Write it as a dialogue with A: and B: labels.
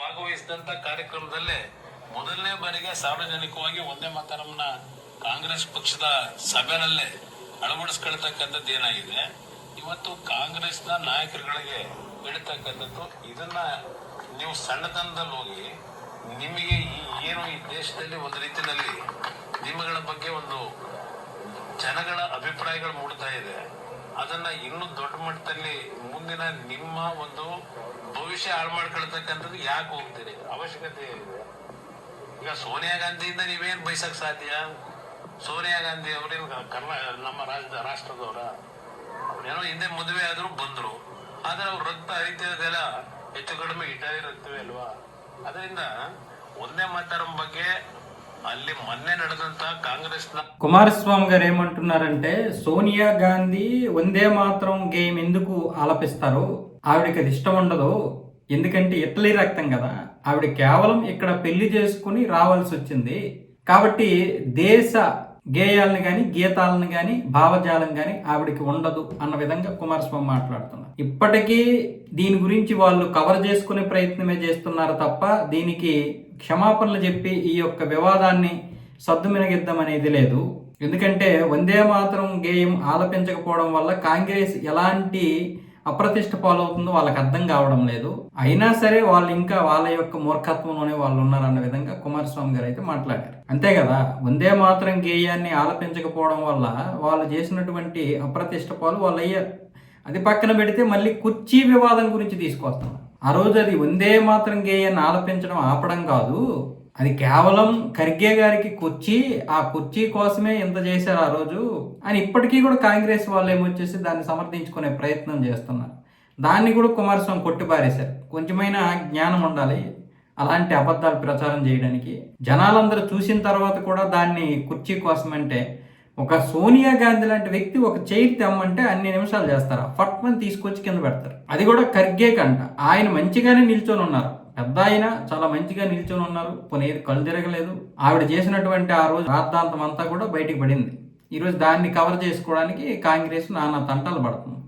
A: ಭಾಗವಹಿಸಿದಂತ ಕಾರ್ಯಕ್ರಮದಲ್ಲೇ ಮೊದಲನೇ ಬಾರಿಗೆ ಸಾರ್ವಜನಿಕವಾಗಿ ಒಂದೇ ಮಾತರಮ್ನ ಕಾಂಗ್ರೆಸ್ ಪಕ್ಷದ ಸಭೆನಲ್ಲೇ ಅಳವಡಿಸ್ಕೊಳ್ತಕ್ಕಂಥದ್ದು ಏನಾಗಿದೆ. ಇವತ್ತು ಕಾಂಗ್ರೆಸ್ನ ನಾಯಕರುಗಳಿಗೆ ಹೇಳ್ತಕ್ಕಂಥದ್ದು, ಇದನ್ನ ನೀವು ಸಣ್ಣತನದಲ್ಲಿ ಹೋಗಿ ನಿಮಗೆ ಏನು ಈ ದೇಶದಲ್ಲಿ ಒಂದು ರೀತಿಯಲ್ಲಿ ನಿಮ್ಮಗಳ ಬಗ್ಗೆ ಒಂದು ಜನಗಳ ಅಭಿಪ್ರಾಯಗಳು ಮೂಡ್ತಾ ಇದೆ. ಅದನ್ನ ಇನ್ನೂ ದೊಡ್ಡ ಮಟ್ಟದಲ್ಲಿ ಮುಂದಿನ ನಿಮ್ಮ ಒಂದು ಭವಿಷ್ಯ ಹಾಳು ಮಾಡ್ಕೊಳ್ತಕ್ಕಂಥದ್ದು ಯಾಕೆ ಹೋಗ್ತೀರಿ? ಅವಶ್ಯಕತೆ ಇದೆ. ಈಗ ಸೋನಿಯಾ ಗಾಂಧಿಯಿಂದ ನೀವೇನ್ ಬಯಸಕ್ ಸಾಧ್ಯ? ಸೋನಿಯಾ ಗಾಂಧಿ ಅವರೇನು ನಮ್ಮ ರಾಷ್ಟ್ರದವರ? ಅವ್ರೇನೋ ಹಿಂದೆ ಮದುವೆ ಆದ್ರೂ ಬಂದ್ರು, ಆದ್ರೆ ಅವ್ರ ರಕ್ತ ಹರಿತಿರೋದೆಲ್ಲ ಹೆಚ್ಚು ಕಡಿಮೆ ಇಟ್ಟಿರುತ್ತವೆ ಅಲ್ವಾ? ಅದರಿಂದ ಒಂದೇ ಮಾತರಂ ಬಗ್ಗೆ ಅಲ್ಲಿ ಮೊನ್ನೆ ನಡೆದಂತ కాంగ్రెస్
B: కుమారస్వామి గారు ఏమంటున్నారంటే, సోనియా గాంధీ వందే మాత్రం గేమ్ ఎందుకు ఆలపిస్తారు, ఆవిడకి అది ఇష్టం ఉండదు. ఎందుకంటే ఇటలీ రక్తం కదా, ఆవిడ కేవలం ఇక్కడ పెళ్లి చేసుకుని రావాల్సి వచ్చింది కాబట్టి దేశ గేయాలను కానీ గీతాలను కానీ భావజాలం కానీ ఆవిడకి ఉండదు అన్న విధంగా కుమారస్వామి మాట్లాడుతున్నారు. ఇప్పటికీ దీని గురించి వాళ్ళు కవర్ చేసుకునే ప్రయత్నమే చేస్తున్నారు తప్ప దీనికి క్షమాపణలు చెప్పి ఈ యొక్క వివాదాన్ని సద్దుమినగిద్దామనేది లేదు. ఎందుకంటే వందే మాత్రం గేయం ఆలపించకపోవడం వల్ల కాంగ్రెస్ ఎలాంటి అప్రతిష్ట పాలవుతుందో వాళ్ళకి అర్థం కావడం లేదు. అయినా సరే వాళ్ళు ఇంకా వాళ్ళ యొక్క మూర్ఖత్వంలోనే వాళ్ళు ఉన్నారన్న విధంగా కుమారస్వామి గారు అయితే మాట్లాడారు. అంతే కదా, వందే మాత్రం గేయాన్ని ఆలపించకపోవడం వల్ల వాళ్ళు చేసినటువంటి అప్రతిష్ట పాలు వాళ్ళు అయ్యారు. అది పక్కన పెడితే మళ్ళీ కుర్చీ వివాదం గురించి తీసుకొస్తున్నారు. ఆ రోజు అది వందే మాత్రం గేయాన్ని ఆలపించడం ఆపడం కాదు, అది కేవలం ఖర్గే గారికి కుర్చీ, ఆ కుర్చీ కోసమే ఇంత చేశారు ఆ రోజు అని ఇప్పటికీ కూడా కాంగ్రెస్ వాళ్ళు ఏమొచ్చేసి దాన్ని సమర్థించుకునే ప్రయత్నం చేస్తున్నారు. దాన్ని కూడా కుమారస్వామి కొట్టిపారేశారు. కొంచెమైనా జ్ఞానం ఉండాలి అలాంటి అబద్ధాలు ప్రచారం చేయడానికి. జనాలందరూ చూసిన తర్వాత కూడా దాన్ని కుర్చీ కోసమంటే, ఒక సోనియా గాంధీ లాంటి వ్యక్తి ఒక చైర్ తెమ్మంటే అన్ని నిమిషాలు చేస్తారు, ఫట్మని తీసుకొచ్చి కింద పెడతారు. అది కూడా ఖర్గే కంట. ఆయన మంచిగానే నిల్చొని ఉన్నారు, పెద్ద ఆయన చాలా మంచిగా నిల్చొని ఉన్నారు, పోనీ కళ్ళు తిరగలేదు. ఆవిడ చేసినటువంటి ఆ రోజు రాద్ధాంతం అంతా కూడా బయటికి పడింది. ఈరోజు దాన్ని కవర్ చేసుకోవడానికి కాంగ్రెస్ నానా తంటాలు పడుతుంది.